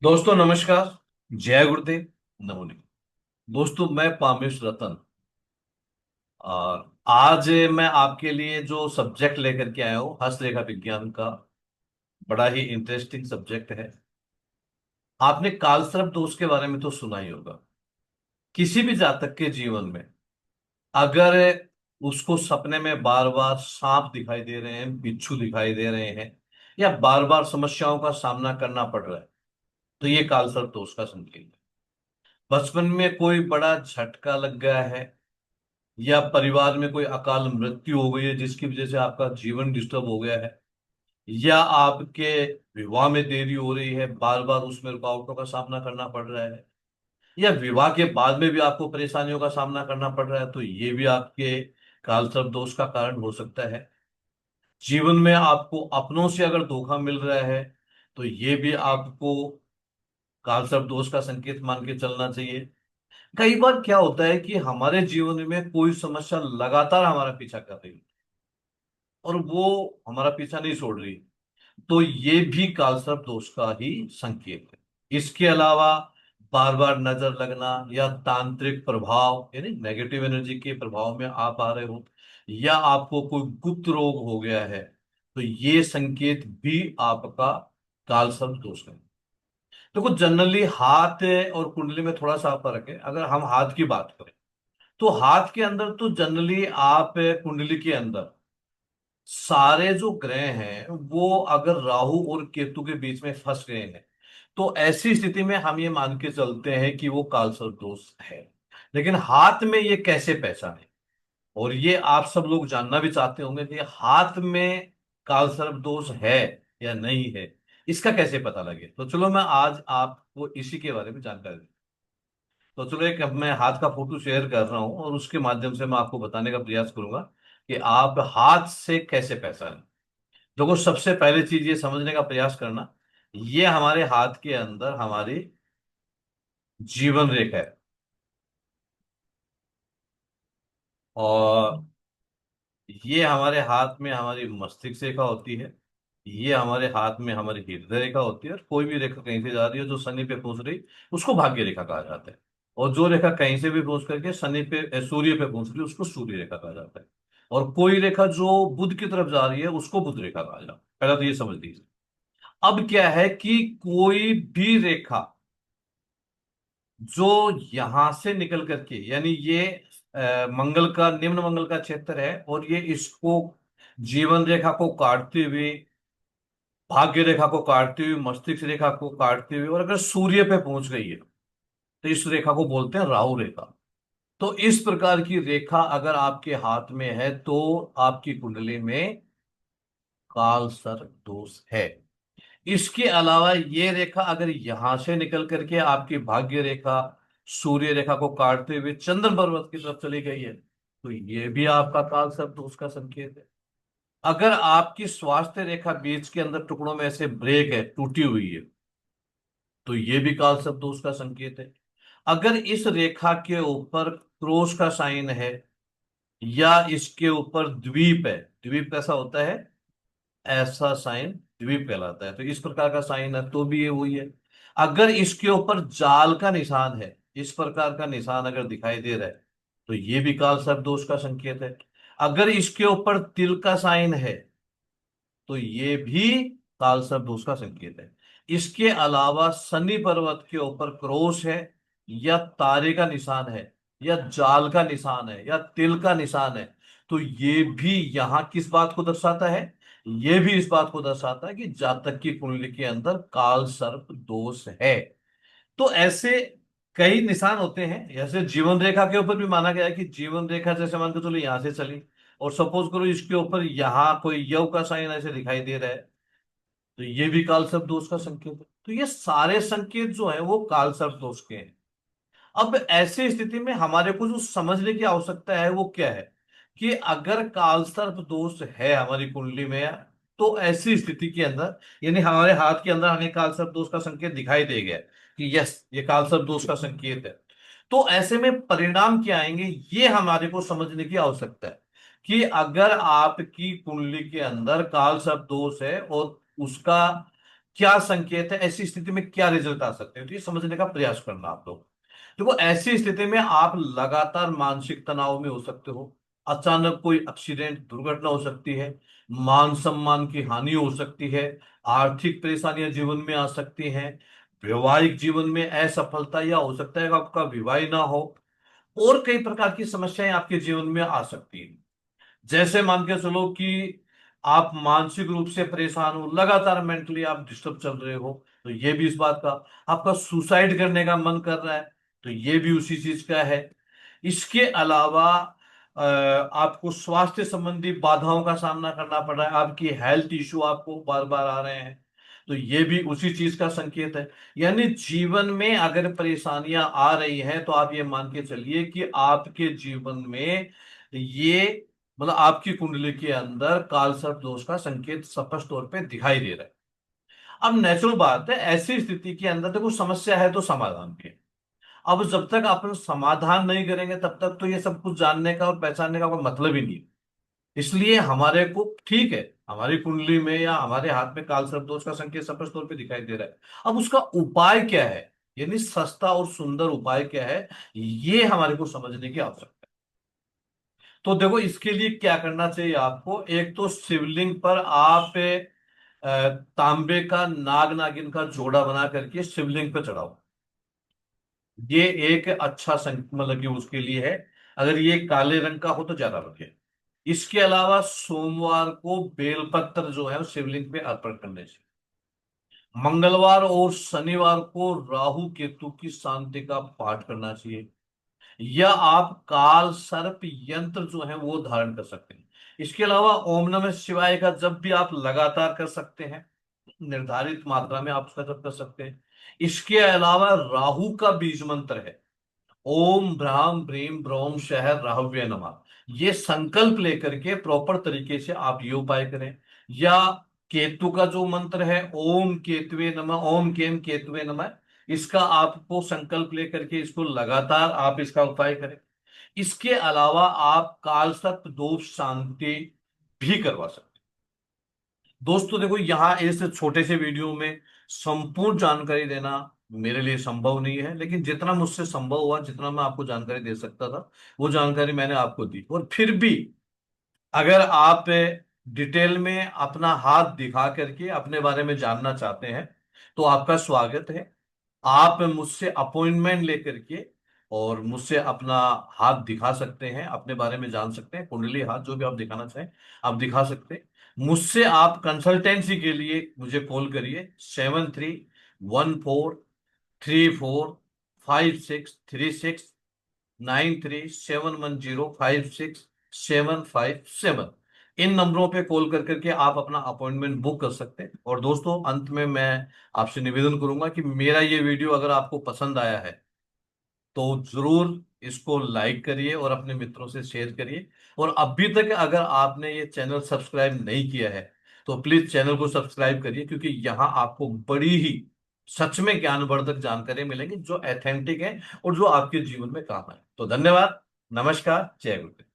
दोस्तों नमस्कार। जय गुरुदेव। नमोनि। दोस्तों मैं पामेश रतन और आज मैं आपके लिए जो सब्जेक्ट लेकर के आया हूँ हस्तरेखा विज्ञान का बड़ा ही इंटरेस्टिंग सब्जेक्ट है। आपने कालसर्प दोष के बारे में तो सुना ही होगा। किसी भी जातक के जीवन में अगर उसको सपने में बार बार सांप दिखाई दे रहे हैं, बिच्छू दिखाई दे रहे हैं या बार बार समस्याओं का सामना करना पड़ रहा है तो ये कालसर्प दोष का संकेत है। बचपन में कोई बड़ा झटका लग गया है या परिवार में कोई अकाल मृत्यु हो गई है जिसकी वजह से आपका जीवन डिस्टर्ब हो गया है, या आपके विवाह में देरी हो रही है, बार बार उसमें रुकावटों का सामना करना पड़ रहा है, या विवाह के बाद में भी आपको परेशानियों का सामना करना पड़ रहा है, तो ये भी आपके कालसर्प दोष का कारण हो सकता है। जीवन में आपको अपनों से अगर धोखा मिल रहा है तो ये भी आपको कालसर्प दोष का संकेत मान के चलना चाहिए। कई बार क्या होता है कि हमारे जीवन में कोई समस्या लगातार हमारा पीछा कर रही है और वो हमारा पीछा नहीं छोड़ रही, तो ये भी कालसर्प दोष का ही संकेत है। इसके अलावा बार बार नजर लगना या तांत्रिक प्रभाव यानी नेगेटिव एनर्जी के प्रभाव में आप आ रहे हो, या आपको कोई गुप्त रोग हो गया है, तो ये संकेत भी आपका कालसर्प दोष है। देखो जनरली हाथ और कुंडली में थोड़ा सा फर्क है। अगर हम हाथ की बात करें तो हाथ के अंदर तो जनरली आप कुंडली के अंदर सारे जो ग्रह हैं वो अगर राहु और केतु के बीच में फंस गए हैं तो ऐसी स्थिति में हम ये मान के चलते हैं कि वो कालसर्प दोष है। लेकिन हाथ में ये कैसे पहचाने, और ये आप सब लोग जानना भी चाहते होंगे कि हाथ में कालसर्प दोष है या नहीं है, इसका कैसे पता लगे। तो चलो मैं आज आपको इसी के बारे में जानकारी दूं। तो चलो एक अब मैं हाथ का फोटो शेयर कर रहा हूं और उसके माध्यम से मैं आपको बताने का प्रयास करूंगा कि आप हाथ से कैसे पहचानें। देखो सबसे पहले चीज ये समझने का प्रयास करना, ये हमारे हाथ के अंदर हमारी जीवन रेखा है, और ये हमारे हाथ में हमारी मस्तिष्क रेखा होती है, ये हमारे हाथ में हमारी हृदय रेखा होती है, और कोई भी रेखा कहीं से जा रही है जो शनि पे पहुंच रही उसको भाग्य रेखा कहा जाता है। और जो रेखा कहीं से भी पहुंच करके शनि पे सूर्य पे पहुंच रही है उसको सूर्य रेखा कहा जाता है। और कोई रेखा जो बुध की तरफ जा रही है उसको बुध रेखा कहा जाता है। पहला तो ये समझ लीजिए। अब क्या है कि कोई भी रेखा जो यहां से निकल करके, यानी ये मंगल का निम्न मंगल का क्षेत्र है और ये इसको जीवन रेखा को काटते हुए, भाग्य रेखा को काटते हुए, मस्तिष्क रेखा को काटते हुए और अगर सूर्य पे पहुंच गई है तो इस रेखा को बोलते हैं राहु रेखा। तो इस प्रकार की रेखा अगर आपके हाथ में है तो आपकी कुंडली में काल सर्प दोष है। इसके अलावा ये रेखा अगर यहां से निकल करके आपकी भाग्य रेखा सूर्य रेखा को काटते हुए चंद्र पर्वत की तरफ चली गई है तो ये भी आपका काल सर्प दोष का संकेत है। अगर आपकी स्वास्थ्य रेखा बीच के अंदर टुकड़ों में ऐसे ब्रेक है, टूटी हुई है, तो ये भी काल सर्प दोष का संकेत है। अगर इस रेखा के ऊपर क्रॉस का साइन है या इसके ऊपर द्वीप है, द्वीप कैसा होता है, ऐसा साइन द्वीप कहलाता है, तो इस प्रकार का साइन है तो भी ये वही है। अगर इसके ऊपर जाल का निशान है, इस प्रकार का निशान अगर दिखाई दे रहा है तो ये भी काल सर्प दोष का संकेत है। अगर इसके ऊपर तिल का साइन है तो ये भी काल सर्प दोष का संकेत है। इसके अलावा शनि पर्वत के ऊपर क्रॉस है या तारे का निशान है या जाल का निशान है या तिल का निशान है तो ये भी यहां किस बात को दर्शाता है, ये भी इस बात को दर्शाता है कि जातक की कुंडली के अंदर काल सर्प दोष है। तो ऐसे कई निशान होते हैं। जैसे जीवन रेखा के ऊपर भी माना गया है कि जीवन रेखा जैसे मान के चलो यहां से चली और सपोज करो इसके ऊपर यहां कोई यव का साइन ऐसे दिखाई दे रहा है तो ये भी काल सर्प दोष का संकेत है। तो ये सारे संकेत जो है वो काल सर्प दोष के हैं। अब ऐसी स्थिति में हमारे को जो समझने की आवश्यकता है वो क्या है कि अगर काल सर्प दोष है हमारी कुंडली में तो ऐसी स्थिति के अंदर, यानी हमारे हाथ के अंदर हमें काल सर्प दोष का संकेत दिखाई दे गया कि यस ये काल सर्प दोष का संकेत है, तो ऐसे में परिणाम क्या आएंगे ये हमारे को समझने की आवश्यकता है। कि अगर आपकी कुंडली के अंदर काल सर्प दोष है और उसका क्या संकेत है, ऐसी स्थिति में क्या रिजल्ट आ सकते हैं, तो ये समझने का प्रयास करना आप लोग। देखो ऐसी स्थिति में आप लगातार मानसिक तनाव में हो सकते हो, अचानक कोई एक्सीडेंट दुर्घटना हो सकती है, मान सम्मान की हानि हो सकती है, आर्थिक परेशानियां जीवन में आ सकती हैं, वैवाहिक जीवन में असफलता, या हो सकता है कि आपका विवाह ही ना हो, और कई प्रकार की समस्याएं आपके जीवन में आ सकती हैं। जैसे मान के चलो कि आप मानसिक रूप से परेशान हो, लगातार मेंटली आप डिस्टर्ब चल रहे हो, तो ये भी इस बात का। आपका सुसाइड करने का मन कर रहा है, तो ये भी उसी चीज का है। इसके अलावा आपको स्वास्थ्य संबंधी बाधाओं का सामना करना पड़ रहा है, आपकी हेल्थ इश्यू आपको बार बार आ रहे हैं, तो ये भी उसी चीज का संकेत है। यानी जीवन में अगर परेशानियां आ रही हैं, तो आप ये मान के चलिए कि आपके जीवन में ये, मतलब आपकी कुंडली के अंदर काल सर्प दोष का संकेत स्पष्ट तौर पे दिखाई दे रहा है। अब नेचुरल बात है, ऐसी स्थिति के अंदर देखो समस्या है तो समाधान भी है। अब जब तक अपन समाधान नहीं करेंगे, तब तक तो ये सब कुछ जानने का और पहचानने का कोई मतलब ही नहीं है। इसलिए हमारे को ठीक है, हमारी कुंडली में या हमारे हाथ में काल सर्प दोष का संकेत स्पष्ट तौर पे दिखाई दे रहा है। अब उसका उपाय क्या है, यानी सस्ता और सुंदर उपाय क्या है, ये हमारे को समझने की आवश्यकता है। तो देखो इसके लिए क्या करना चाहिए आपको, एक तो शिवलिंग पर आप तांबे का नाग नागिन का जोड़ा बना करके शिवलिंग पर चढ़ाओ। ये एक अच्छा मतलब कि उसके लिए है। अगर ये काले रंग का हो तो ज्यादा बढ़िया। इसके अलावा सोमवार को बेलपत्र जो है वो शिवलिंग पे अर्पण करने चाहिए। मंगलवार और शनिवार को राहु केतु की शांति का पाठ करना चाहिए। या आप काल सर्प यंत्र जो है वो धारण कर सकते हैं। इसके अलावा ओम नमः शिवाय का जब भी आप लगातार कर सकते हैं, निर्धारित मात्रा में आप उसका जप कर सकते हैं। इसके अलावा राहु का बीज मंत्र है, ओम भ्राम ब्रीम ब्रोम शहर राहव्य नमः। ये संकल्प लेकर के प्रॉपर तरीके से आप ये उपाय करें। या केतु का जो मंत्र है, ओम केतुवे नमः, ओम केम केतुवे नमः, इसका आपको संकल्प लेकर के इसको लगातार आप इसका उपाय करें। इसके अलावा आप काल सर्प दोष शांति भी करवा सकते हैं। दोस्तों देखो यहाँ इस छोटे से वीडियो में संपूर्ण जानकारी देना मेरे लिए संभव नहीं है, लेकिन जितना मुझसे संभव हुआ, जितना मैं आपको जानकारी दे सकता था, वो जानकारी मैंने आपको दी। और फिर भी अगर आप डिटेल में अपना हाथ दिखा करके अपने बारे में जानना चाहते हैं, तो आपका स्वागत है। आप मुझसे अपॉइंटमेंट लेकर के और मुझसे अपना हाथ दिखा सकते हैं, अपने बारे में जान सकते हैं, कुंडली हाथ जो भी आप दिखाना चाहें आप दिखा सकते हैं। मुझसे आप कंसल्टेंसी के लिए मुझे कॉल करिए, 731436369371056757। इन नंबरों पे कॉल कर करके आप अपना अपॉइंटमेंट बुक कर सकते हैं। और दोस्तों अंत में मैं आपसे निवेदन करूंगा कि मेरा ये वीडियो अगर आपको पसंद आया है, तो जरूर इसको लाइक करिए और अपने मित्रों से शेयर करिए। और अभी तक अगर आपने ये चैनल सब्सक्राइब नहीं किया है, तो प्लीज चैनल को सब्सक्राइब करिए, क्योंकि यहाँ आपको बड़ी ही सच में ज्ञानवर्धक जानकारी मिलेंगी जो ऑथेंटिक है और जो आपके जीवन में काम है। तो धन्यवाद, नमस्कार, जय गुरु।